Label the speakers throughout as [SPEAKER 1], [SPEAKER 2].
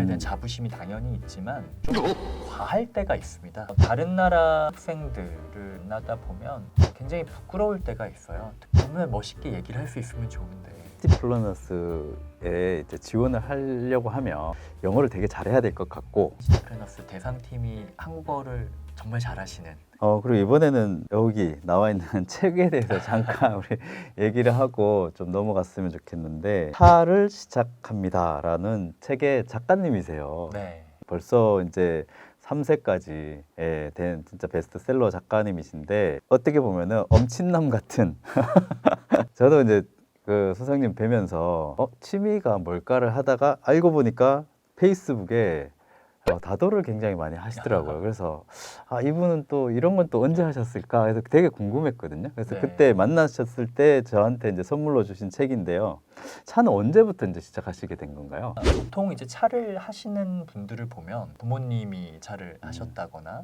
[SPEAKER 1] 대한 자부심이 당연히 있지만 좀 과할 때가 있습니다. 다른 나라 학생들을 만나다 보면 굉장히 부끄러울 때가 있어요. 정말 멋있게 얘기를 할 수 있으면 좋은데.
[SPEAKER 2] 시티플러너스에 이제 지원을 하려고 하면 영어를 되게 잘해야 될 것 같고,
[SPEAKER 1] 시티플러너스 대상팀이 한국어를 정말 잘하시는.
[SPEAKER 2] 그리고 이번에는 여기 나와 있는 책에 대해서 잠깐 우리 얘기를 하고 좀 넘어갔으면 좋겠는데, 차를 시작합니다라는 책의 작가님이세요.
[SPEAKER 1] 네.
[SPEAKER 2] 벌써 이제 3세까지 된 진짜 베스트셀러 작가님이신데, 어떻게 보면은 엄친남 같은 저도 이제 그 소장님 뵈면서 취미가 뭘까를 하다가 알고 보니까 페이스북에 다도를 굉장히 많이 하시더라고요. 그래서 이분은 또 이런 건 또 언제 하셨을까 해서 되게 궁금했거든요. 그래서
[SPEAKER 1] 네.
[SPEAKER 2] 그때 만나셨을 때 저한테 이제 선물로 주신 책인데요. 차는 언제부터 이제 시작하시게 된 건가요?
[SPEAKER 1] 보통 이제 차를 하시는 분들을 보면 부모님이 차를 하셨다거나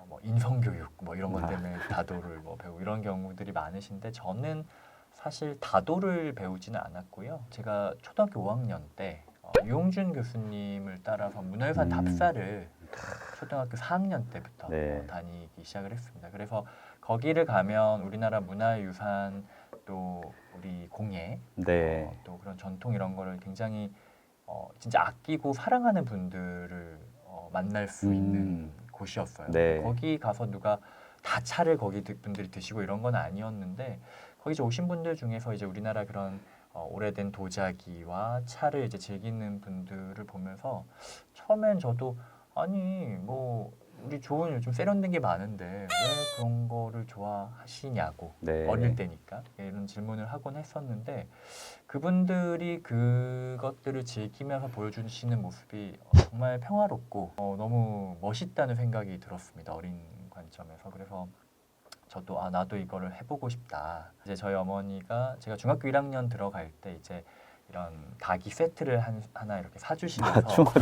[SPEAKER 1] 뭐 인성교육 뭐 이런 것 때문에 다도를 뭐 배우고 이런 경우들이 많으신데, 저는 사실 다도를 배우지는 않았고요. 제가 초등학교 5학년 때 유용준 교수님을 따라서 문화유산 답사를 초등학교 4학년 때부터
[SPEAKER 2] 네.
[SPEAKER 1] 다니기 시작을 했습니다. 그래서 거기를 가면 우리나라 문화유산 또 우리 공예
[SPEAKER 2] 네.
[SPEAKER 1] 또 그런 전통 이런 거를 굉장히 진짜 아끼고 사랑하는 분들을 만날 수 있는 곳이었어요.
[SPEAKER 2] 네.
[SPEAKER 1] 거기 가서 누가 다 차를 거기 분들이 드시고 이런 건 아니었는데, 거기 이제 오신 분들 중에서 이제 우리나라 그런 오래된 도자기와 차를 이제 즐기는 분들을 보면서 처음엔 저도 아니 뭐 우리 좋은 요즘 세련된 게 많은데 왜 그런 거를 좋아하시냐고,
[SPEAKER 2] 네.
[SPEAKER 1] 어릴 때니까 이런 질문을 하곤 했었는데, 그분들이 그것들을 즐기면서 보여주시는 모습이 정말 평화롭고 너무 멋있다는 생각이 들었습니다. 어린 관점에서. 그래서 저도 나도 이거를 해보고 싶다. 이제 저희 어머니가 제가 중학교 1학년 들어갈 때 이제 이런 닭이 세트를 하나 이렇게 사주시면서
[SPEAKER 2] 중학교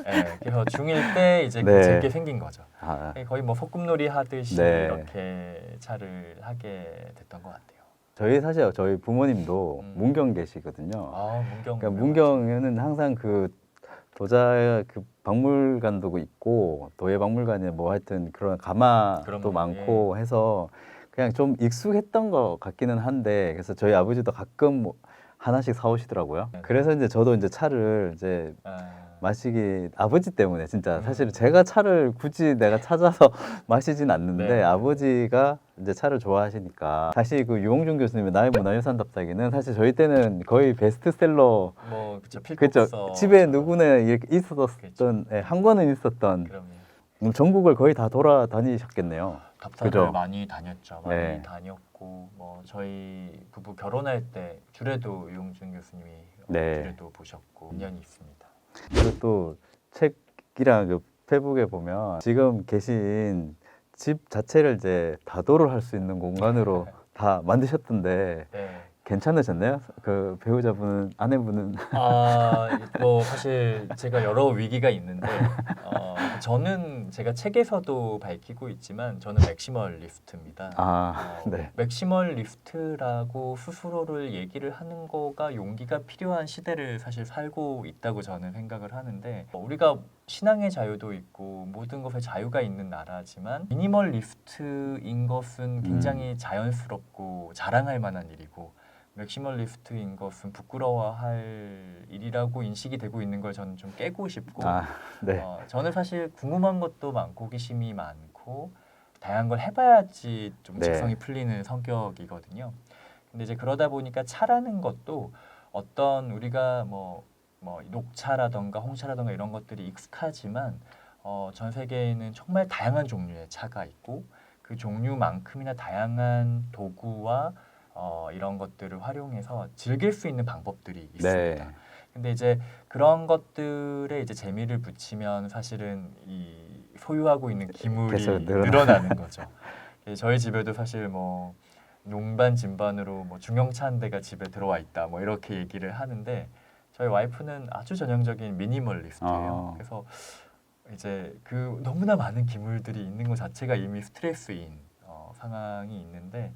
[SPEAKER 1] 네, 그래서 중1 때 이제
[SPEAKER 2] 네.
[SPEAKER 1] 즐게 생긴 거죠.
[SPEAKER 2] 아,
[SPEAKER 1] 거의 뭐 소꿉놀이 하듯이
[SPEAKER 2] 네.
[SPEAKER 1] 이렇게 차를 하게 됐던 것 같아요.
[SPEAKER 2] 사실 저희 부모님도 문경 계시거든요.
[SPEAKER 1] 문경.
[SPEAKER 2] 그러니까 문경에는 항상 그 그 박물관도 있고 도예박물관에 뭐 하여튼 그런 가마도
[SPEAKER 1] 그럼요.
[SPEAKER 2] 많고 해서 그냥 좀 익숙했던 것 같기는 한데, 그래서 저희 아버지도 가끔 뭐 하나씩 사오시더라고요.
[SPEAKER 1] 네.
[SPEAKER 2] 그래서 이제 저도 이제 차를 이제 마시기, 아버지 때문에 진짜 사실 제가 차를 굳이 내가 찾아서 마시진 않는데
[SPEAKER 1] 네.
[SPEAKER 2] 아버지가 이제 차를 좋아하시니까. 사실 그 유홍준 교수님의 나의 문화유산 답사기는 사실 저희 때는 거의 베스트셀러,
[SPEAKER 1] 뭐 그쵸,
[SPEAKER 2] 그렇죠.
[SPEAKER 1] 필독서.
[SPEAKER 2] 집에 누구나 이렇게 있었던,
[SPEAKER 1] 그쵸.
[SPEAKER 2] 한 권은 있었던.
[SPEAKER 1] 그럼요.
[SPEAKER 2] 전국을 거의 다 돌아다니셨겠네요.
[SPEAKER 1] 답사를
[SPEAKER 2] 그죠?
[SPEAKER 1] 많이 다녔죠. 많이
[SPEAKER 2] 네.
[SPEAKER 1] 다녔고 뭐 저희 부부 결혼할 때 주례도 유용준 교수님이
[SPEAKER 2] 네.
[SPEAKER 1] 주례도 보셨고 인연이 있습니다.
[SPEAKER 2] 그리고 또 책이랑 그 페북에 보면 지금 계신 집 자체를 이제 다도를 할 수 있는 공간으로 다 만드셨던데
[SPEAKER 1] 네.
[SPEAKER 2] 괜찮으셨나요? 그 배우자분은, 아내분은?
[SPEAKER 1] 뭐 사실 제가 여러 위기가 있는데 저는 제가 책에서도 밝히고 있지만 저는 맥시멀리스트입니다.
[SPEAKER 2] 네.
[SPEAKER 1] 맥시멀리스트라고 스스로를 얘기를 하는 거가 용기가 필요한 시대를 사실 살고 있다고 저는 생각을 하는데, 우리가 신앙의 자유도 있고 모든 것에 자유가 있는 나라지만 미니멀리스트인 것은 굉장히 자연스럽고 자랑할 만한 일이고, 맥시멀리스트인 것은 부끄러워할 일이라고 인식이 되고 있는 걸 저는 좀 깨고 싶고,
[SPEAKER 2] 네.
[SPEAKER 1] 저는 사실 궁금한 것도 많고 호기심이 많고 다양한 걸 해봐야지 좀
[SPEAKER 2] 네.
[SPEAKER 1] 직성이 풀리는 성격이거든요. 근데 이제 그러다 보니까 차라는 것도 어떤 우리가 뭐 녹차라던가 홍차라던가 이런 것들이 익숙하지만 전 세계에는 정말 다양한 종류의 차가 있고 그 종류만큼이나 다양한 도구와 이런 것들을 활용해서 즐길 수 있는 방법들이 있습니다.
[SPEAKER 2] 네.
[SPEAKER 1] 근데 이제 그런 것들에 이제 재미를 붙이면 사실은 이 소유하고 있는 기물이
[SPEAKER 2] 계속
[SPEAKER 1] 늘어나는 거죠. 저희 집에도 사실 뭐 농반 진반으로 뭐 중형차 한 대가 집에 들어와 있다 뭐 이렇게 얘기를 하는데, 저희 와이프는 아주 전형적인 미니멀리스트예요. 그래서 이제 그 너무나 많은 기물들이 있는 것 자체가 이미 스트레스인 상황이 있는데,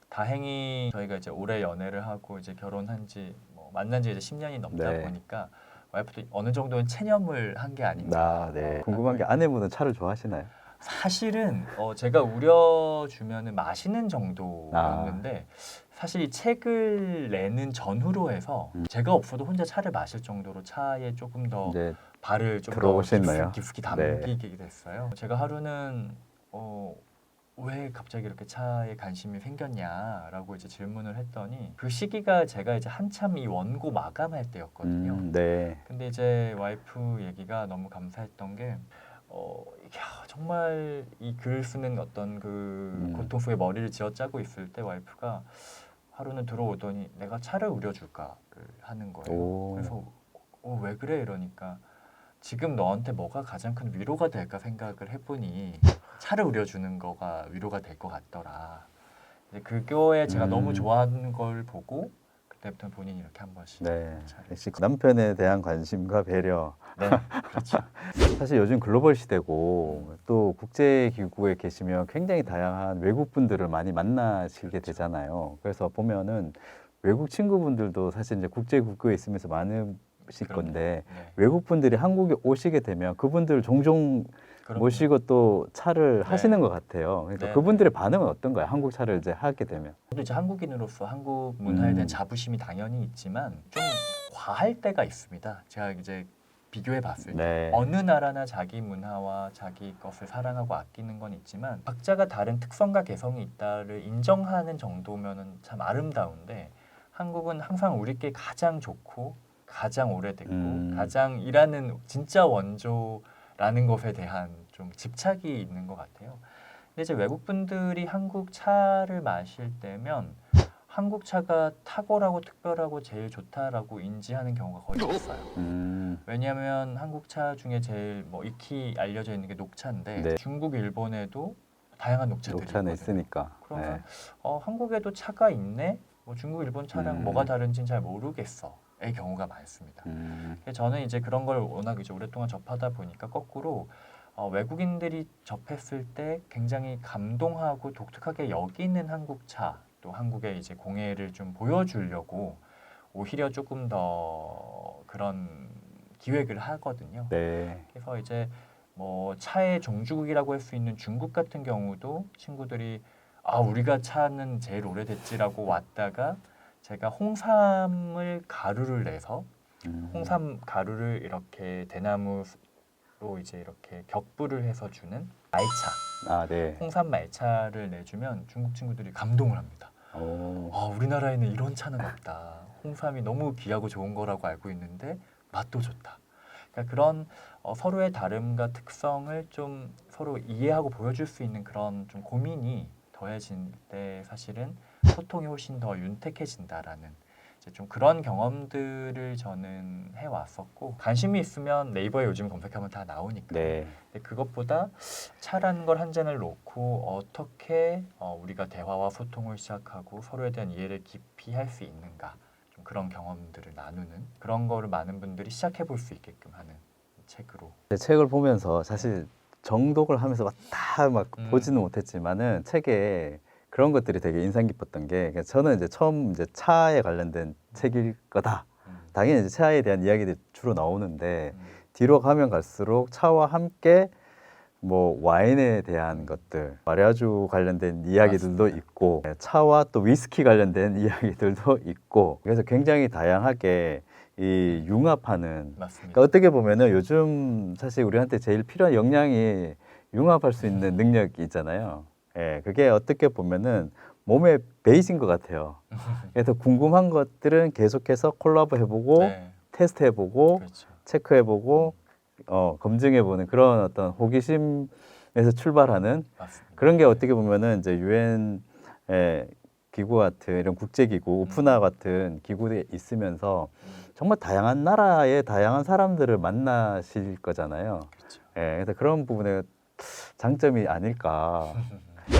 [SPEAKER 1] 다행히 저희가 이제 올해 연애를 하고 이제 결혼한 지 만난 지 이제 10년이 넘다
[SPEAKER 2] 네.
[SPEAKER 1] 보니까 와이프도 어느 정도는 체념을 한 게 아닌가.
[SPEAKER 2] 아, 네. 궁금한 게 아내분은 차를 좋아하시나요?
[SPEAKER 1] 사실은 제가 우려주면은 마시는 정도였는데 사실 이 책을 내는 전후로 해서 제가 없어도 혼자 차를 마실 정도로 차에 조금 더
[SPEAKER 2] 이제
[SPEAKER 1] 발을 좀 더
[SPEAKER 2] 들어오셨나요?
[SPEAKER 1] 깊숙이
[SPEAKER 2] 네.
[SPEAKER 1] 담기게 됐어요. 제가 하루는 왜 갑자기 이렇게 차에 관심이 생겼냐라고 이제 질문을 했더니 그 시기가 제가 이제 한참 이 원고 마감할 때였거든요.
[SPEAKER 2] 네.
[SPEAKER 1] 근데 이제 와이프 얘기가 너무 감사했던 게 정말 이 글 쓰는 어떤 그 고통 속에 머리를 쥐어짜고 있을 때 와이프가 하루는 들어오더니 내가 차를 우려줄까를 하는 거예요.
[SPEAKER 2] 오.
[SPEAKER 1] 그래서 왜 그래 이러니까 지금 너한테 뭐가 가장 큰 위로가 될까 생각을 해보니 차를 우려주는 거가 위로가 될 것 같더라. 이제 그거에 제가 너무 좋아하는 걸 보고 그때부터 본인이 이렇게 한 번씩
[SPEAKER 2] 네.
[SPEAKER 1] 차를
[SPEAKER 2] 역시 남편에 대한 관심과 배려.
[SPEAKER 1] 네, 그렇죠.
[SPEAKER 2] 사실 요즘 글로벌 시대고 또 국제 기구에 계시면 굉장히 다양한 외국 분들을 많이 만나시게
[SPEAKER 1] 그렇죠.
[SPEAKER 2] 되잖아요. 그래서 보면은 외국 친구분들도 사실 이제 국제 기구에 있으면서 많으실
[SPEAKER 1] 그럼요.
[SPEAKER 2] 건데
[SPEAKER 1] 네,
[SPEAKER 2] 외국 분들이 한국에 오시게 되면 그분들 종종
[SPEAKER 1] 그럼요.
[SPEAKER 2] 모시고 또 차를
[SPEAKER 1] 네.
[SPEAKER 2] 하시는 것 같아요. 그러니까
[SPEAKER 1] 네,
[SPEAKER 2] 그분들의 반응은 어떤가요? 한국 차를 이제 하게 되면.
[SPEAKER 1] 저도 이제 한국인으로서 한국 문화에 대한
[SPEAKER 2] 음.
[SPEAKER 1] 자부심이 당연히 있지만 좀 과할 때가 있습니다. 제가 이제 비교해 봤을 때
[SPEAKER 2] 네.
[SPEAKER 1] 어느 나라나 자기 문화와 자기 것을 사랑하고 아끼는 건 있지만 각자가 다른 특성과 개성이 있다를 인정하는 정도면은 참 아름다운데 한국은 항상 우리께 가장 좋고 가장 오래됐고 가장 일하는 진짜 원조라는 것에 대한 좀 집착이 있는 것 같아요. 근데 이제 외국 분들이 한국 차를 마실 때면 한국 차가 탁월하고 특별하고 제일 좋다라고 인지하는 경우가 거의 없어요. 왜냐하면 한국 차 중에 제일 뭐 익히 알려져 있는 게 녹차인데
[SPEAKER 2] 네.
[SPEAKER 1] 중국, 일본에도 다양한 녹차들이
[SPEAKER 2] 녹차는
[SPEAKER 1] 있거든요.
[SPEAKER 2] 있으니까.
[SPEAKER 1] 그러면
[SPEAKER 2] 네.
[SPEAKER 1] 한국에도 차가 있네. 뭐 중국, 일본 차랑 뭐가 다른지는 잘 모르겠어의 경우가 많습니다. 그래서 저는 이제 그런 걸 워낙 이제 오랫동안 접하다 보니까 거꾸로 외국인들이 접했을 때 굉장히 감동하고 독특하게 여기는 한국 차, 또 한국의 이제 공예를 좀 보여주려고 오히려 조금 더 그런 기획을 하거든요.
[SPEAKER 2] 네.
[SPEAKER 1] 그래서 이제 뭐 차의 종주국이라고 할 수 있는 중국 같은 경우도 친구들이 우리가 차는 제일 오래됐지라고 왔다가 제가 홍삼을 가루를 내서 홍삼 가루를 이렇게 대나무로 이제 이렇게 격부를 해서 주는 말차,
[SPEAKER 2] 아, 네.
[SPEAKER 1] 홍삼 말차를 내주면 중국 친구들이 감동을 합니다.
[SPEAKER 2] 오.
[SPEAKER 1] 우리나라에는 이런 차는 없다. 홍삼이 너무 귀하고 좋은 거라고 알고 있는데 맛도 좋다. 그러니까 그런 서로의 다름과 특성을 좀 서로 이해하고 보여줄 수 있는 그런 좀 고민이 더해진 때 사실은 소통이 훨씬 더 윤택해진다라는 이제 좀 그런 경험들을 저는 해왔었고 관심이 있으면 네이버에 요즘 검색하면 다 나오니까
[SPEAKER 2] 네.
[SPEAKER 1] 근데 그것보다 차라는 걸 한 잔을 놓고 어떻게 우리가 대화와 소통을 시작하고 서로에 대한 이해를 깊이 할 수 있는가 좀 그런 경험들을 나누는 그런 거를 많은 분들이 시작해 볼 수 있게끔 하는 책으로
[SPEAKER 2] 제 책을 보면서 사실 정독을 하면서 다 막 보지는 못했지만은 책에 그런 것들이 되게 인상 깊었던 게 저는 이제 처음 이제 차에 관련된 책일 거다. 당연히 이제 차에 대한 이야기들이 주로 나오는데 뒤로 가면 갈수록 차와 함께 뭐 와인에 대한 것들, 마리아주 관련된 이야기들도
[SPEAKER 1] 맞습니다.
[SPEAKER 2] 있고 차와 또 위스키 관련된 이야기들도 있고 그래서 굉장히 다양하게 이 융합하는
[SPEAKER 1] 맞습니다.
[SPEAKER 2] 그러니까 어떻게 보면은 요즘 사실 우리한테 제일 필요한 역량이 융합할 수 있는 능력이 있잖아요. 예, 그게 어떻게 보면은 몸의 베이스인 것 같아요. 그래서 궁금한 것들은 계속해서 콜라보 해보고
[SPEAKER 1] 네,
[SPEAKER 2] 테스트 해보고
[SPEAKER 1] 그렇죠.
[SPEAKER 2] 체크해보고 검증해보는 그런 어떤 호기심에서 출발하는
[SPEAKER 1] 맞습니다.
[SPEAKER 2] 그런 게 어떻게 보면은 이제 유엔 기구 같은 이런 국제기구, 오프나 같은 기구에 있으면서 정말 다양한 나라의 다양한 사람들을 만나실 거잖아요.
[SPEAKER 1] 그렇죠.
[SPEAKER 2] 예, 그래서 그런 부분에 장점이 아닐까.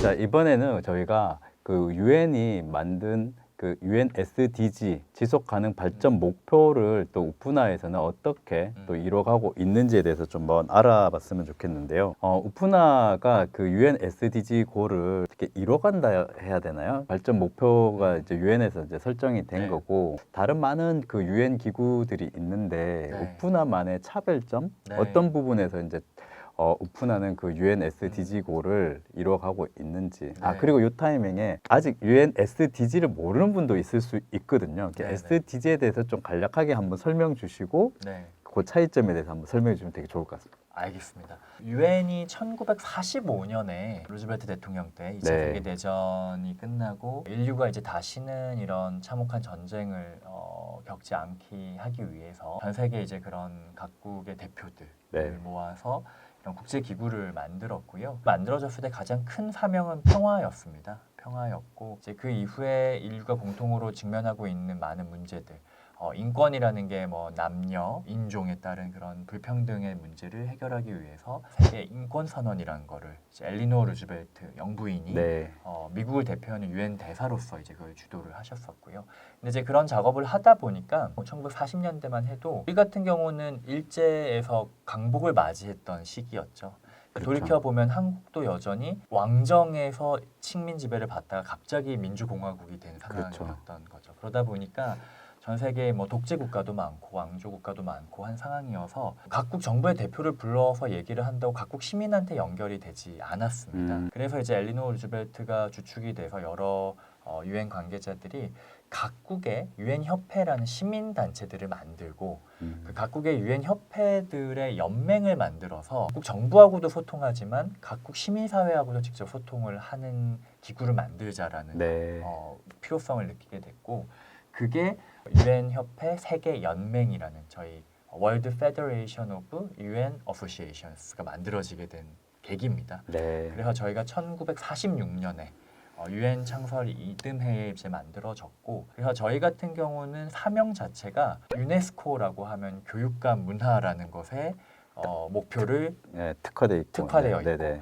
[SPEAKER 2] 자, 이번에는 저희가 그 유엔이 만든 그 UN SDG 지속 가능 발전 목표를 또 우프나에서는 어떻게 또 이뤄가고 있는지에 대해서 좀 한번 알아봤으면 좋겠는데요. 우프나가 그 UN SDG 고를 어떻게 이뤄간다 해야 되나요? 발전 목표가 이제 UN에서 이제 설정이 된
[SPEAKER 1] 네.
[SPEAKER 2] 거고 다른 많은 그 UN 기구들이 있는데
[SPEAKER 1] 네.
[SPEAKER 2] 우프나만의 차별점
[SPEAKER 1] 네.
[SPEAKER 2] 어떤 부분에서 이제 우프나는 그 UN SDG 고를 이뤄가고 있는지. 아,
[SPEAKER 1] 네.
[SPEAKER 2] 그리고 이 타이밍에 아직 UN SDG를 모르는 분도 있을 수 있거든요.
[SPEAKER 1] 네, 네.
[SPEAKER 2] SDG에 대해서 좀 간략하게 한번 설명 주시고
[SPEAKER 1] 네.
[SPEAKER 2] 그 차이점에 대해서 한번 설명해 주시면 되게 좋을 것 같습니다.
[SPEAKER 1] 알겠습니다. 유엔이 1945년에 루즈벨트 대통령 때 2차
[SPEAKER 2] 네.
[SPEAKER 1] 세계 대전이 끝나고 인류가 이제 다시는 이런 참혹한 전쟁을 겪지 않게 하기 위해서 전 세계 이제 그런 각국의 대표들을
[SPEAKER 2] 네.
[SPEAKER 1] 모아서 이런 국제 기구를 만들었고요. 만들어졌을 때 가장 큰 사명은 평화였습니다. 평화였고 이제 그 이후에 인류가 공통으로 직면하고 있는 많은 문제들. 인권이라는 게 뭐 남녀, 인종에 따른 그런 불평등의 문제를 해결하기 위해서 세계 인권 선언이라는 거를 이제 엘리노어 루즈벨트 영부인이
[SPEAKER 2] 네.
[SPEAKER 1] 미국을 대표하는 유엔 대사로서 이제 그걸 주도를 하셨었고요. 근데 이제 그런 작업을 하다 보니까 1940년대만 해도 우리 같은 경우는 일제에서 강복을 맞이했던 시기였죠.
[SPEAKER 2] 그렇죠.
[SPEAKER 1] 돌이켜 보면 한국도 여전히 왕정에서 식민 지배를 받다가 갑자기 민주공화국이 된
[SPEAKER 2] 그렇죠.
[SPEAKER 1] 상황이었던 거죠. 그러다 보니까 전 세계에 뭐 독재 국가도 많고 왕조 국가도 많고 한 상황이어서 각국 정부의 대표를 불러서 얘기를 한다고 각국 시민한테 연결이 되지 않았습니다. 그래서 이제 엘리노 루즈벨트가 주축이 돼서 여러 유엔 관계자들이 각국의 유엔 협회라는 시민 단체들을 만들고 그 각국의 유엔 협회들의 연맹을 만들어서 각국 정부하고도 소통하지만 각국 시민사회하고도 직접 소통을 하는 기구를 만들자라는
[SPEAKER 2] 네.
[SPEAKER 1] 필요성을 느끼게 됐고 그게 유엔 협회 세계 연맹이라는 저희 월드 페더레이션 오브 유엔 어소시에이션스가 만들어지게 된 계기입니다.
[SPEAKER 2] 네.
[SPEAKER 1] 그래서 저희가 1946년에 유엔 창설 이듬해에 이제 만들어졌고 그래서 저희 같은 경우는 사명 자체가 유네스코라고 하면 교육과 문화라는 것에 목표를
[SPEAKER 2] 네, 특화되어 있고.
[SPEAKER 1] 특화되어
[SPEAKER 2] 네.
[SPEAKER 1] 있고
[SPEAKER 2] 네.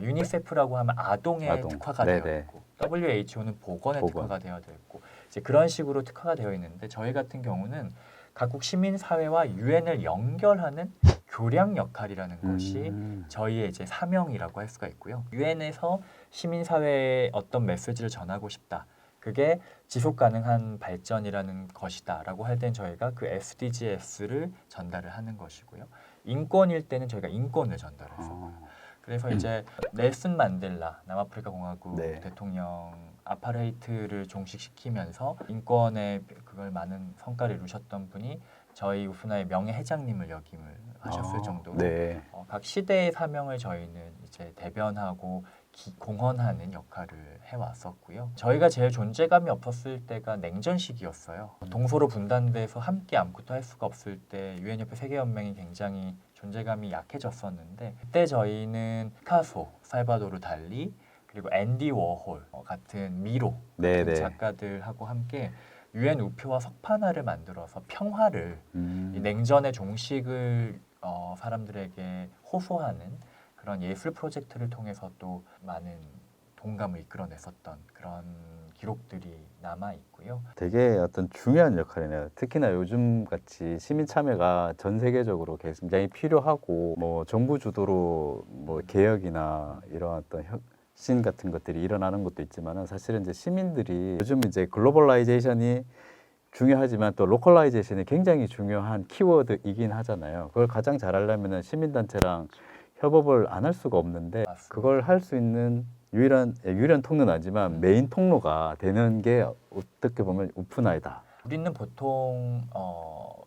[SPEAKER 1] 유니세프라고 하면 아동에
[SPEAKER 2] 아동.
[SPEAKER 1] 특화가
[SPEAKER 2] 네네.
[SPEAKER 1] 되어 있고 WHO는 보건에
[SPEAKER 2] 보건.
[SPEAKER 1] 특화가 되어 있고 이제 그런 식으로 특화가 되어 있는데 저희 같은 경우는 각국 시민 사회와 유엔을 연결하는 교량 역할이라는 것이 저희의 이제 사명이라고 할 수가 있고요. 유엔에서 시민 사회에 어떤 메시지를 전하고 싶다. 그게 지속 가능한 발전이라는 것이다라고 할 땐 저희가 그 SDGs를 전달을 하는 것이고요. 인권일 때는 저희가 인권을 전달했어요. 그래서 이제 넬슨 만델라 남아프리카 공화국
[SPEAKER 2] 네.
[SPEAKER 1] 대통령 아파르헤이트를 종식시키면서 인권에 그걸 많은 성과를 이루셨던 분이 저희 우프나의 명예 회장님을 역임을 하셨을 정도로
[SPEAKER 2] 네.
[SPEAKER 1] 각 시대의 사명을 저희는 이제 대변하고 공헌하는 역할을 해왔었고요. 저희가 제일 존재감이 없었을 때가 냉전 시기였어요. 동서로 분단돼서 함께 아무것도 할 수가 없을 때 유엔협회 세계연맹이 굉장히 존재감이 약해졌었는데 그때 저희는 피카소, 살바도르 달리 그리고 앤디 워홀 같은 미로 같은
[SPEAKER 2] 네네.
[SPEAKER 1] 작가들하고 함께 유엔 우표와 석판화를 만들어서 평화를 이 냉전의 종식을 사람들에게 호소하는 그런 예술 프로젝트를 통해서 또 많은 동감을 이끌어냈었던 그런 기록들이 남아 있고요.
[SPEAKER 2] 되게 어떤 중요한 역할이네요. 특히나 요즘 같이 시민 참여가 전 세계적으로 굉장히 필요하고 뭐 정부 주도로 뭐 개혁이나 이런 어떤 혁신 같은 것들이 일어나는 것도 있지만은 사실은 이제 시민들이 요즘 이제 글로벌라이제이션이 중요하지만 또 로컬라이제이션이 굉장히 중요한 키워드이긴 하잖아요. 그걸 가장 잘하려면은 시민단체랑 협업을 안 할 수가 없는데
[SPEAKER 1] 맞습니다.
[SPEAKER 2] 그걸 할 수 있는 유일한 통로는 아니지만 메인 통로가 되는 게 어떻게 보면 우프나이다.
[SPEAKER 1] 우리는 보통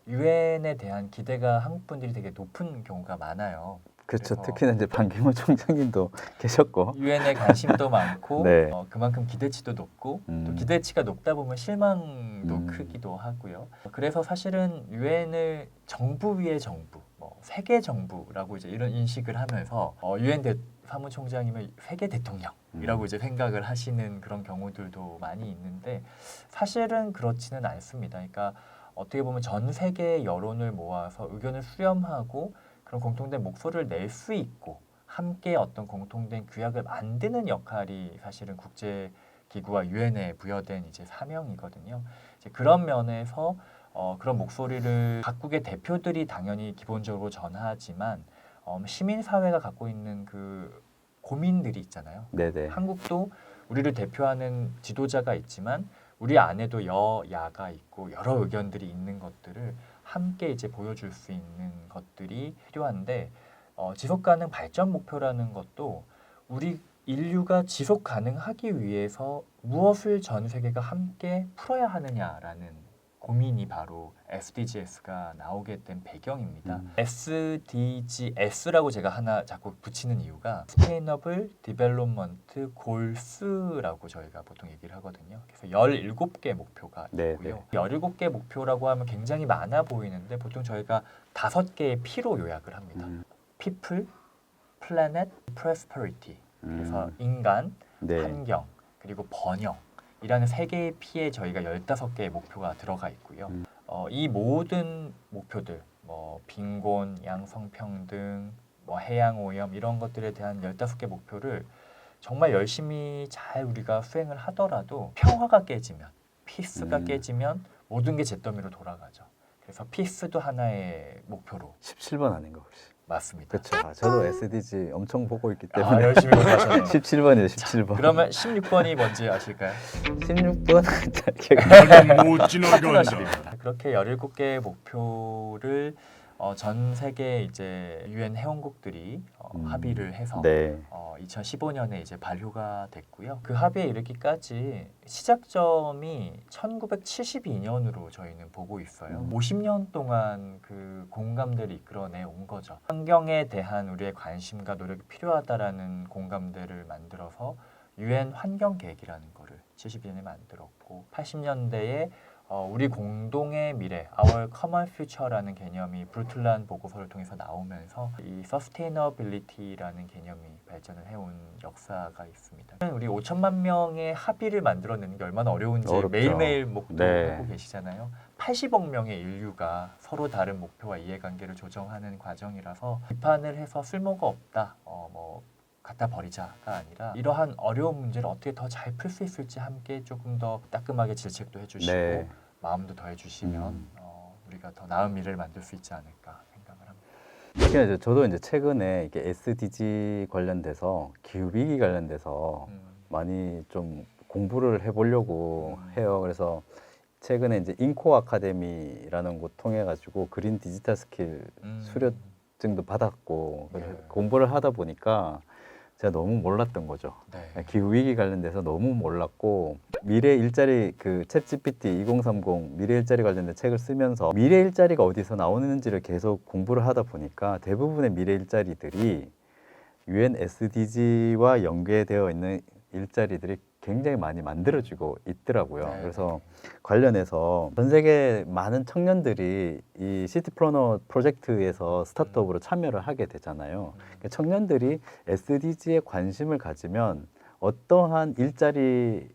[SPEAKER 1] 유엔에 대한 기대가 한국 분들이 되게 높은 경우가 많아요.
[SPEAKER 2] 그렇죠.
[SPEAKER 1] 그래서
[SPEAKER 2] 특히나 이제 반기문 총장님도 계셨고.
[SPEAKER 1] 유엔에 관심도 많고
[SPEAKER 2] 네.
[SPEAKER 1] 그만큼 기대치도 높고 또 기대치가 높다 보면 실망도 크기도 하고요. 그래서 사실은 유엔을 정부 위의 정부, 뭐 세계 정부라고 이제 이런 인식을 하면서 유엔 사무총장이면 세계 대통령이라고 이제 생각을 하시는 그런 경우들도 많이 있는데 사실은 그렇지는 않습니다. 그러니까 어떻게 보면 전 세계의 여론을 모아서 의견을 수렴하고 그런 공통된 목소리를 낼 수 있고 함께 어떤 공통된 규약을 만드는 역할이 사실은 국제 기구와 유엔에 부여된 이제 사명이거든요. 이제 그런 면에서 그런 목소리를 각국의 대표들이 당연히 기본적으로 전하지만 시민 사회가 갖고 있는 그 고민들이 있잖아요.
[SPEAKER 2] 네네.
[SPEAKER 1] 한국도 우리를 대표하는 지도자가 있지만 우리 안에도 여야가 있고 여러 의견들이 있는 것들을 함께 이제 보여줄 수 있는 것들이 필요한데 지속 가능 발전 목표라는 것도 우리 인류가 지속 가능하기 위해서 무엇을 전 세계가 함께 풀어야 하느냐라는 고민이 바로 SDGs가 나오게 된 배경입니다. SDGs라고 제가 하나 자꾸 붙이는 이유가 Sustainable Development Goals라고 저희가 보통 얘기를 하거든요. 그래서 17개 목표가
[SPEAKER 2] 네,
[SPEAKER 1] 있고요. 17개 목표라고 하면 굉장히 많아 보이는데 보통 저희가 5개의 P로 요약을 합니다. People, Planet, Prosperity. 그래서 인간,
[SPEAKER 2] 네.
[SPEAKER 1] 환경, 그리고 번영 이라는 3개의 P에 저희가 15개의 목표가 들어가 있고요. 이 모든 목표들, 뭐 빈곤, 양성평등, 뭐 해양오염 이런 것들에 대한 15개 목표를 정말 열심히 잘 우리가 수행을 하더라도 평화가 깨지면, 피스가 깨지면 모든 게 잿더미로 돌아가죠. 그래서 피스도 하나의 목표로
[SPEAKER 2] 17번 아닌가 혹시?
[SPEAKER 1] 맞습니다.
[SPEAKER 2] 그렇죠. 저도 SDG 엄청 보고 있기 때문에
[SPEAKER 1] 열심히 공부하셨네요.
[SPEAKER 2] 17번이에요. 17번.
[SPEAKER 1] 그러면 16번이 뭔지 아실까요?
[SPEAKER 2] 16번
[SPEAKER 3] 나는 못 지나간다.
[SPEAKER 1] 파트너십입니다. 그렇게 17개의 목표를 전 세계 이제 유엔 회원국들이 합의를 해서
[SPEAKER 2] 네.
[SPEAKER 1] 2015년에 이제 발효가 됐고요. 그 합의에 이르기까지 시작점이 1972년으로 저희는 보고 있어요. 50년 동안 그 공감대를 이끌어내 온 거죠. 환경에 대한 우리의 관심과 노력이 필요하다라는 공감대를 만들어서 유엔 환경 계획이라는 거를 72년에 만들었고 80년대에 우리 공동의 미래, Our Common Future라는 개념이 브루틀란 보고서를 통해서 나오면서 이 Sustainability라는 개념이 발전을 해온 역사가 있습니다. 우리 5천만 명의 합의를 만들어내는 게 얼마나 어려운지
[SPEAKER 2] 어렵죠.
[SPEAKER 1] 매일매일 목도하고
[SPEAKER 2] 네.
[SPEAKER 1] 계시잖아요. 80억 명의 인류가 서로 다른 목표와 이해관계를 조정하는 과정이라서 비판을 해서 쓸모가 없다. 뭐 갖다 버리자가 아니라 이러한 어려운 문제를 어떻게 더 잘 풀 수 있을지 함께 조금 더 따끔하게 질책도 해주시고
[SPEAKER 2] 네.
[SPEAKER 1] 마음도 더 해주시면 우리가 더 나은 미래를 만들 수 있지 않을까 생각을 합니다.
[SPEAKER 2] 특히나 저도 이제 최근에 이게 SDG 관련돼서 기후 위기 관련돼서 많이 좀 공부를 해보려고 해요. 그래서 최근에 이제 인코 아카데미라는 곳 통해 가지고 그린 디지털 스킬 수료증도 받았고 그래서
[SPEAKER 1] 네.
[SPEAKER 2] 공부를 하다 보니까 제가 너무 몰랐던 거죠.
[SPEAKER 1] 네.
[SPEAKER 2] 기후 위기 관련돼서 너무 몰랐고 미래 일자리 그 챗GPT 2030 미래 일자리 관련된 책을 쓰면서 미래 일자리가 어디서 나오는지를 계속 공부를 하다 보니까 대부분의 미래 일자리들이 UN SDG와 연계되어 있는 일자리들이 굉장히 많이 만들어지고 있더라고요.
[SPEAKER 1] 네.
[SPEAKER 2] 그래서 관련해서 전 세계 많은 청년들이 이 시티플래너 프로젝트에서 스타트업으로 참여를 하게 되잖아요. 그러니까 청년들이 SDG에 관심을 가지면 어떠한 일자리를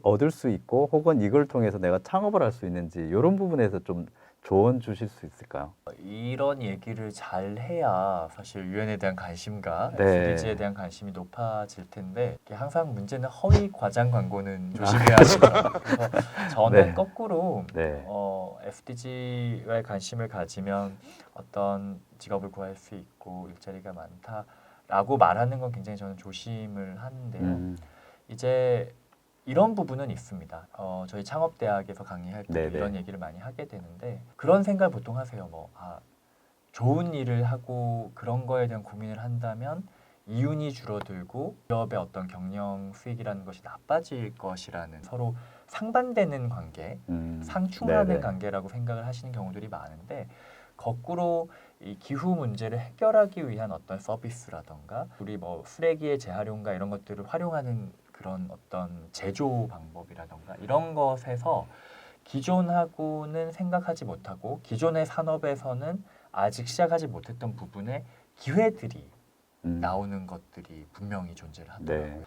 [SPEAKER 2] 얻을 수 있고 혹은 이걸 통해서 내가 창업을 할 수 있는지 이런 부분에서 좀 조언 주실 수 있을까요?
[SPEAKER 1] 이런 얘기를 잘 해야 사실 유엔에 대한 관심과
[SPEAKER 2] 네.
[SPEAKER 1] SDG에 대한 관심이 높아질 텐데 이게 항상 문제는 허위 과장 광고는 조심해야 하시더라고요. 그래서 저는
[SPEAKER 2] 네.
[SPEAKER 1] 거꾸로
[SPEAKER 2] 네.
[SPEAKER 1] SDG에 관심을 가지면 어떤 직업을 구할 수 있고 일자리가 많다라고 말하는 건 굉장히 저는 조심을 하는데요. 이제 이런 부분은 있습니다. 저희 창업대학에서 강의할 때
[SPEAKER 2] 네네.
[SPEAKER 1] 이런 얘기를 많이 하게 되는데 그런 생각을 보통 하세요. 좋은 일을 하고 그런 거에 대한 고민을 한다면 이윤이 줄어들고 기업의 어떤 경영 수익이라는 것이 나빠질 것이라는 서로 상반되는 관계, 상충하는
[SPEAKER 2] 네네.
[SPEAKER 1] 관계라고 생각을 하시는 경우들이 많은데 거꾸로 이 기후 문제를 해결하기 위한 어떤 서비스라던가 우리 뭐 쓰레기의 재활용과 이런 것들을 활용하는 그런 어떤 제조 방법이라던가 이런 것에서 기존하고는 생각하지 못하고 기존의 산업에서는 아직 시작하지 못했던 부분에 기회들이 나오는 것들이 분명히 존재를 하더라고요.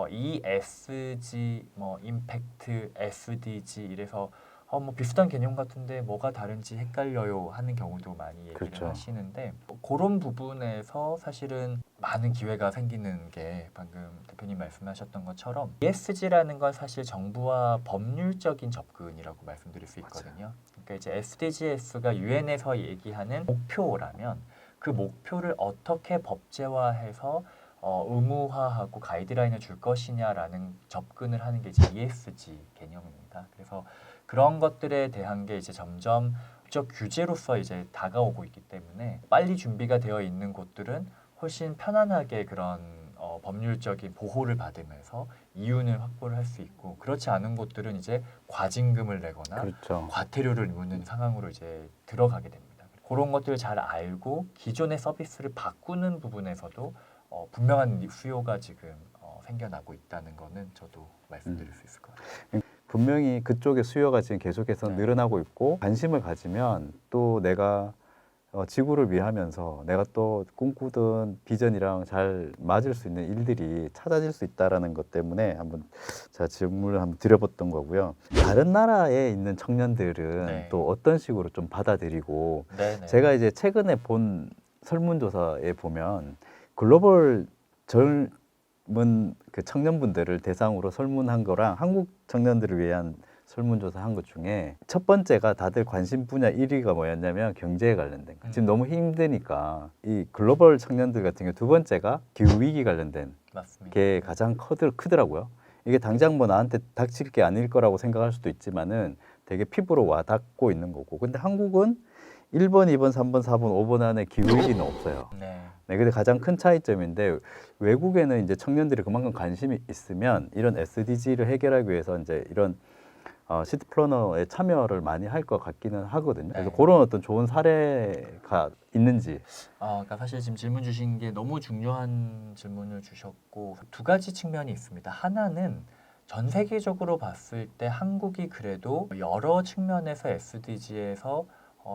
[SPEAKER 2] 네.
[SPEAKER 1] ESG, 뭐 임팩트, SDG 이래서 뭐 비슷한 개념 같은데 뭐가 다른지 헷갈려요 하는 경우도 많이 얘기를
[SPEAKER 2] 그렇죠.
[SPEAKER 1] 하시는데 그런 부분에서 사실은 많은 기회가 생기는 게 방금 대표님 말씀하셨던 것처럼 ESG라는 건 사실 정부와 법률적인 접근이라고 말씀드릴 수 있거든요. 그러니까 이제 SDGs가 유엔에서 얘기하는 목표라면 그 목표를 어떻게 법제화해서 의무화하고 가이드라인을 줄 것이냐라는 접근을 하는 게 이제 ESG 개념입니다. 그래서 그런 것들에 대한 게 이제 점점 적 규제로서 이제 다가오고 있기 때문에 빨리 준비가 되어 있는 곳들은 훨씬 편안하게 그런 법률적인 보호를 받으면서 이윤을 확보를 할 수 있고 그렇지 않은 곳들은 이제 과징금을 내거나
[SPEAKER 2] 그렇죠.
[SPEAKER 1] 과태료를 묻는 상황으로 이제 들어가게 됩니다. 그런 것들을 잘 알고 기존의 서비스를 바꾸는 부분에서도 분명한 수요가 지금 생겨나고 있다는 거는 저도 말씀드릴 수 있을 것 같아요.
[SPEAKER 2] 분명히 그쪽의 수요가 지금 계속해서
[SPEAKER 1] 네.
[SPEAKER 2] 늘어나고 있고 관심을 가지면 또 내가 지구를 위하면서 내가 또 꿈꾸던 비전이랑 잘 맞을 수 있는 일들이 찾아질 수 있다라는 것 때문에 한번 제가 질문을 한번 드려봤던 거고요. 다른 나라에 있는 청년들은
[SPEAKER 1] 네.
[SPEAKER 2] 또 어떤 식으로 좀 받아들이고
[SPEAKER 1] 네네.
[SPEAKER 2] 제가 이제 최근에 본 설문조사에 보면 글로벌 젊은 그 청년분들을 대상으로 설문한 거랑 한국 청년들을 위한 설문조사 한 것 중에 첫 번째가 다들 관심 분야 1위가 뭐였냐면 경제에 관련된 거. 지금 너무 힘드니까 이 글로벌 청년들 같은 경우 두 번째가 기후위기 관련된
[SPEAKER 1] 맞습니다.
[SPEAKER 2] 게 가장 크더라고요. 이게 당장 뭐 나한테 닥칠 게 아닐 거라고 생각할 수도 있지만은 되게 피부로 와 닿고 있는 거고. 근데 한국은 1번, 2번, 3번, 4번, 5번 안에 기후위기는 없어요.
[SPEAKER 1] 네.
[SPEAKER 2] 네, 근데 가장 큰 차이점인데 외국에는 이제 청년들이 그만큼 관심이 있으면 이런 SDG를 해결하기 위해서 이제 이런 시티 플래너에 참여를 많이 할 것 같기는 하거든요. 그래서
[SPEAKER 1] 네.
[SPEAKER 2] 그런 어떤 좋은 사례가 있는지.
[SPEAKER 1] 그러니까 사실 지금 질문 주신 게 너무 중요한 질문을 주셨고 두 가지 측면이 있습니다. 하나는 전 세계적으로 봤을 때 한국이 그래도 여러 측면에서 SDG에서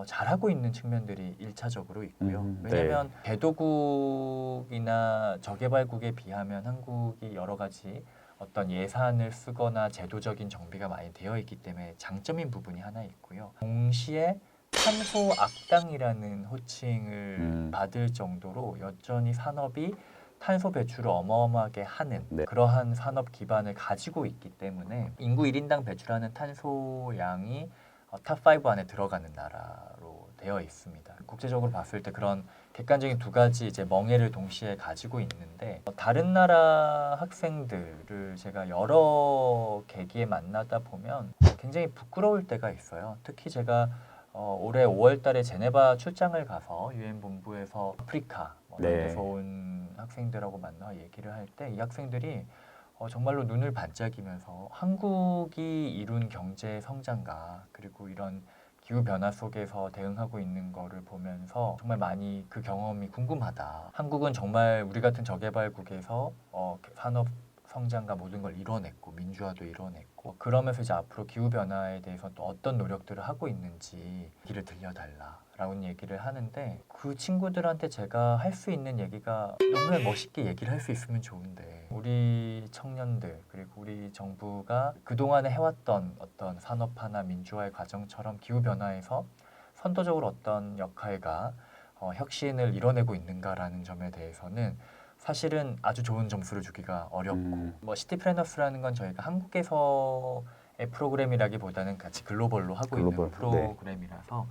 [SPEAKER 1] 잘하고 있는 측면들이 일차적으로 있고요.
[SPEAKER 2] 네.
[SPEAKER 1] 왜냐하면 개도국이나 저개발국에 비하면 한국이 여러 가지 어떤 예산을 쓰거나 제도적인 정비가 많이 되어 있기 때문에 장점인 부분이 하나 있고요. 동시에 탄소 악당이라는 호칭을 받을 정도로 여전히 산업이 탄소 배출을 어마어마하게 하는
[SPEAKER 2] 네.
[SPEAKER 1] 그러한 산업 기반을 가지고 있기 때문에 인구 1인당 배출하는 탄소량이 탑5 안에 들어가는 나라로 되어 있습니다. 국제적으로 봤을 때 그런 객관적인 두 가지 이제 멍해를 동시에 가지고 있는데 다른 나라 학생들을 제가 여러 계기에 만나다 보면 굉장히 부끄러울 때가 있어요. 특히 제가 올해 5월달에 제네바 출장을 가서 유엔 본부에서 아프리카
[SPEAKER 2] 네.
[SPEAKER 1] 이런 데서 온 학생들하고 만나 얘기를 할 때 이 학생들이 정말로 눈을 반짝이면서 한국이 이룬 경제 성장과 그리고 이런 기후 변화 속에서 대응하고 있는 거를 보면서 정말 많이 그 경험이 궁금하다. 한국은 정말 우리 같은 저개발국에서 산업 성장과 모든 걸 이뤄냈고 민주화도 이뤄냈고 그러면서 이제 앞으로 기후 변화에 대해서 또 어떤 노력들을 하고 있는지 얘기를 들려달라라는 얘기를 하는데 그 친구들한테 제가 할 수 있는 얘기가 너무나 멋있게 얘기를 할 수 있으면 좋은데 우리 청년들 그리고 우리 정부가 그동안에 해왔던 어떤 산업화나 민주화의 과정처럼 기후 변화에서 선도적으로 어떤 역할과 혁신을 이뤄내고 있는가라는 점에 대해서는 사실은 아주 좋은 점수를 주기가 어렵고 뭐 시티 플래너스라는 건 저희가 한국에서의 프로그램이라기보다는 같이 글로벌로 하고
[SPEAKER 2] 글로벌,
[SPEAKER 1] 있는 프로그램이라서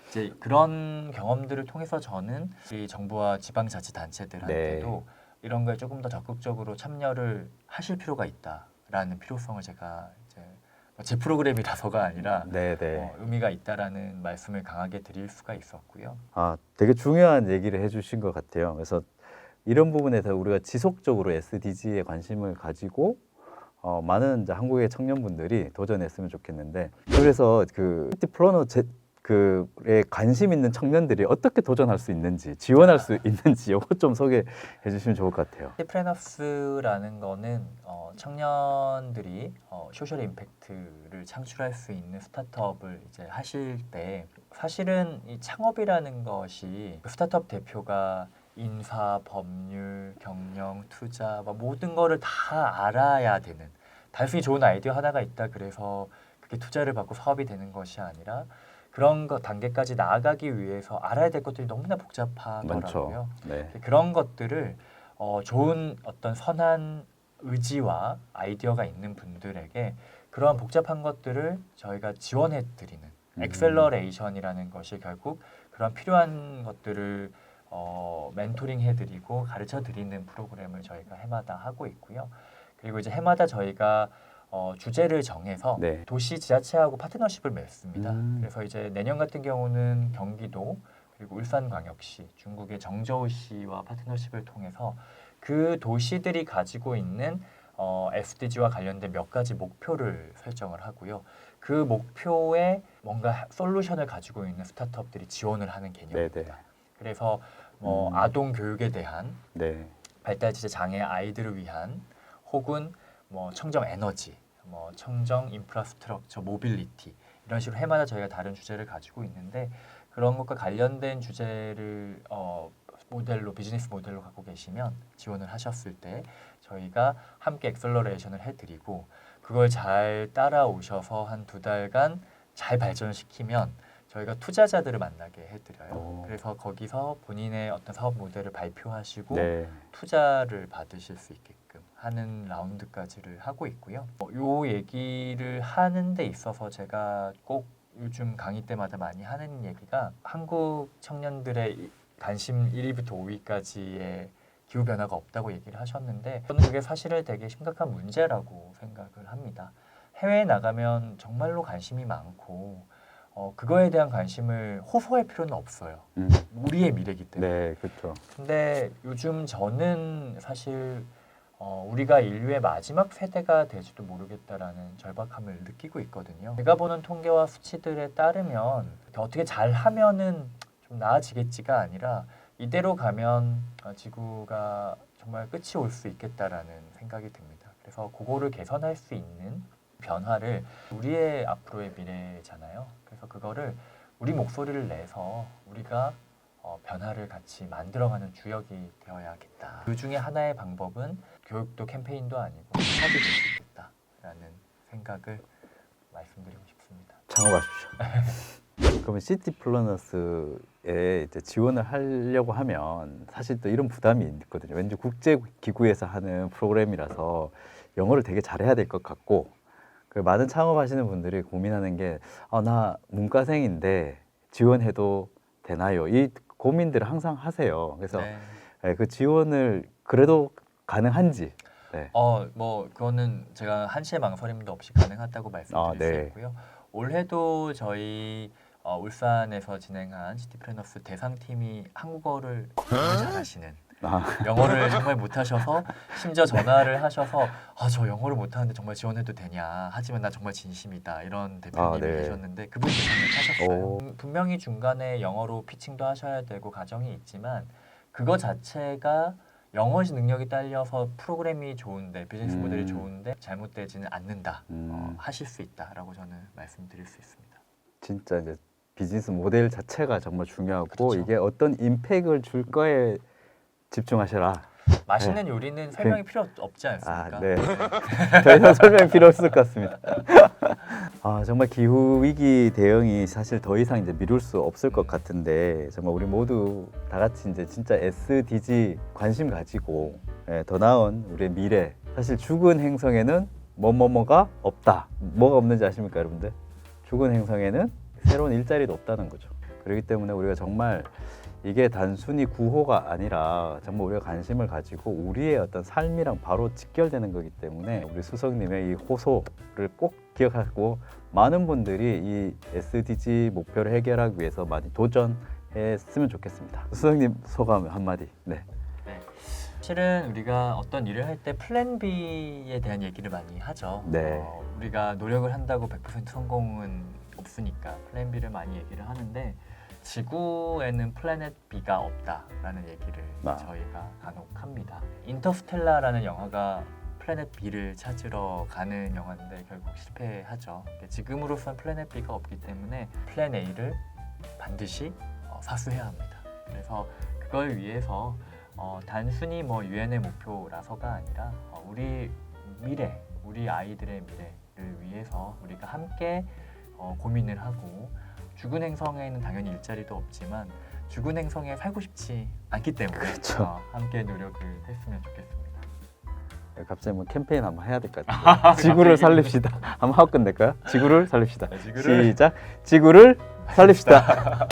[SPEAKER 1] 이제 그런 경험들을 통해서 저는 이 정부와 지방자치단체들한테도 이런 거에 조금 더 적극적으로 참여를 하실 필요가 있다라는 필요성을 제가 이제 제 프로그램이라서가 아니라
[SPEAKER 2] 네네.
[SPEAKER 1] 의미가 있다라는 말씀을 강하게 드릴 수가 있었고요.
[SPEAKER 2] 되게 중요한 얘기를 해주신 것 같아요. 그래서 이런 부분에서 우리가 지속적으로 SDG에 관심을 가지고 많은 이제 한국의 청년분들이 도전했으면 좋겠는데 그래서 그 시티 플래너 그에 관심 있는 청년들이 어떻게 도전할 수 있는지 지원할 수 있는지 이거 좀 소개해 주시면 좋을 것 같아요.
[SPEAKER 1] 시티플래너스라는 거는 청년들이 소셜 임팩트를 창출할 수 있는 스타트업을 이제 하실 때 사실은 이 창업이라는 것이 그 스타트업 대표가 인사, 법률, 경영, 투자 모든 거를 다 알아야 되는 단순히 좋은 아이디어 하나가 있다 그래서 그게 투자를 받고 사업이 되는 것이 아니라 그런 것 단계까지 나아가기 위해서 알아야 될 것들이 너무나 복잡하더라고요.
[SPEAKER 2] 네.
[SPEAKER 1] 그런 것들을 좋은 어떤 선한 의지와 아이디어가 있는 분들에게 그러한 복잡한 것들을 저희가 지원해 드리는 엑셀러레이션이라는 것이 결국 그런 필요한 것들을 멘토링 해드리고 가르쳐 드리는 프로그램을 저희가 해마다 하고 있고요. 그리고 이제 해마다 저희가 주제를 정해서
[SPEAKER 2] 네.
[SPEAKER 1] 도시 지자체하고 파트너십을 맺습니다.
[SPEAKER 2] 음.
[SPEAKER 1] 그래서 이제 내년 같은 경우는 경기도 그리고 울산광역시, 중국의 정저우시와 파트너십을 통해서 그 도시들이 가지고 있는 SDG와 관련된 몇 가지 목표를 설정을 하고요. 그 목표에 뭔가 솔루션을 가지고 있는 스타트업들이 지원을 하는 개념입니다.
[SPEAKER 2] 네네.
[SPEAKER 1] 그래서 뭐 아동 교육에 대한
[SPEAKER 2] 네.
[SPEAKER 1] 발달지대 장애 아이들을 위한 혹은 뭐 청정 에너지, 뭐 청정 인프라스트럭처, 모빌리티 이런 식으로 해마다 저희가 다른 주제를 가지고 있는데 그런 것과 관련된 주제를 모델로 비즈니스 모델로 갖고 계시면 지원을 하셨을 때 저희가 함께 엑셀러레이션을 해드리고 그걸 잘 따라오셔서 한 2달간 잘 발전시키면 저희가 투자자들을 만나게 해드려요.
[SPEAKER 2] 오.
[SPEAKER 1] 그래서 거기서 본인의 어떤 사업 모델을 발표하시고
[SPEAKER 2] 네.
[SPEAKER 1] 투자를 받으실 수 있게끔 하는 라운드까지를 하고 있고요. 요 얘기를 하는 데 있어서 제가 꼭 요즘 강의 때마다 많이 하는 얘기가 한국 청년들의 관심 1위부터 5위까지의 기후 변화가 없다고 얘기를 하셨는데 저는 그게 사실은 되게 심각한 문제라고 생각을 합니다. 해외에 나가면 정말로 관심이 많고 그거에 대한 관심을 호소할 필요는 없어요. 우리의 미래이기 때문에.
[SPEAKER 2] 네, 그렇죠.
[SPEAKER 1] 근데 요즘 저는 사실 우리가 인류의 마지막 세대가 될지도 모르겠다라는 절박함을 느끼고 있거든요. 제가 보는 통계와 수치들에 따르면 어떻게 잘 하면은 좀 나아지겠지가 아니라 이대로 가면 지구가 정말 끝이 올 수 있겠다라는 생각이 듭니다. 그래서 그거를 개선할 수 있는 변화를 우리의 앞으로의 미래잖아요. 그래서 그거를 우리 목소리를 내서 우리가 변화를 같이 만들어가는 주역이 되어야겠다. 그 중에 하나의 방법은 교육도 캠페인도 아니고 사업이 될 수 있겠다라는 생각을 말씀드리고 싶습니다.
[SPEAKER 2] 창업하십시오. 그러면 시티 플러너스에 이제 지원을 하려고 하면 사실 또 이런 부담이 있거든요. 왠지 국제 기구에서 하는 프로그램이라서 영어를 되게 잘해야 될 것 같고 그 많은 창업하시는 분들이 고민하는 게 나 문과생인데 지원해도 되나요? 이 고민들을 항상 하세요. 그래서
[SPEAKER 1] 네.
[SPEAKER 2] 네, 그 지원을 그래도 가능한지. 네.
[SPEAKER 1] 뭐 그거는 제가 한치의 망설임도 없이 가능하다고 말씀드릴
[SPEAKER 2] 네.
[SPEAKER 1] 수 있고요. 올해도 저희 울산에서 진행한 시티 플래너스 대상팀이 한국어를 정말 잘하시는 영어를 정말 못하셔서 심지어 전화를 하셔서 저 영어를 못하는데 정말 지원해도 되냐 하지만 나 정말 진심이다 이런 대표님이
[SPEAKER 2] 네.
[SPEAKER 1] 계셨는데 그분 대상을 타셨어요.
[SPEAKER 2] 오.
[SPEAKER 1] 분명히 중간에 영어로 피칭도 하셔야 되고 과정이 있지만 그거 자체가 영어 능력이 딸려서 프로그램이 좋은데 비즈니스 모델이 좋은데 잘못되지는 않는다. 하실 수 있다라고 저는 말씀드릴 수 있습니다.
[SPEAKER 2] 진짜 이제 비즈니스 모델 자체가 정말 중요하고
[SPEAKER 1] 그렇죠.
[SPEAKER 2] 이게 어떤 임팩트를 줄 거에 집중하셔라.
[SPEAKER 1] 맛있는 요리는 설명이 필요 없지 않습니까?
[SPEAKER 2] 네. 더 이상 설명 필요 없을 것 같습니다. 정말 기후 위기 대응이 사실 더 이상 이제 미룰 수 없을 것 같은데 정말 우리 모두 다 같이 이제 진짜 SDG 관심 가지고 더 나은 우리의 미래. 사실 죽은 행성에는 뭐가 없다. 뭐가 없는지 아십니까, 여러분들? 죽은 행성에는 새로운 일자리도 없다는 거죠. 그렇기 때문에 우리가 정말 이게 단순히 구호가 아니라 정말 우리가 관심을 가지고 우리의 어떤 삶이랑 바로 직결되는 거기 때문에 우리 수석님의 이 호소를 꼭 기억하고 많은 분들이 이 SDG 목표를 해결하기 위해서 많이 도전했으면 좋겠습니다. 수석님 소감 한마디. 네.
[SPEAKER 1] 실은 우리가 어떤 일을 할 때 플랜 B에 대한 얘기를 많이 하죠.
[SPEAKER 2] 네.
[SPEAKER 1] 우리가 노력을 한다고 100% 성공은 없으니까 플랜 B를 많이 얘기를 하는데 지구에는 플래닛 B가 없다라는 얘기를 저희가 간혹 합니다. 인터스텔라라는 영화가 플래닛 B를 찾으러 가는 영화인데 결국 실패하죠. 지금으로선 플래닛 B가 없기 때문에 플랜 A를 반드시 사수해야 합니다. 그래서 그걸 위해서 단순히 뭐 유엔의 목표라서가 아니라 우리 미래, 우리 아이들의 미래 위해서 우리가 함께 고민을 하고 죽은 행성에는 당연히 일자리도 없지만 죽은 행성에 살고 싶지 않기 때문에
[SPEAKER 2] 그렇죠.
[SPEAKER 1] 함께 노력을 했으면 좋겠습니다.
[SPEAKER 2] 갑자기 뭐 캠페인 한번 해야 될 것 같아요. 지구를 살립시다. 한번 하고 끝낼까요? 지구를 살립시다.
[SPEAKER 1] 지구를
[SPEAKER 2] 시작. 지구를 살립시다.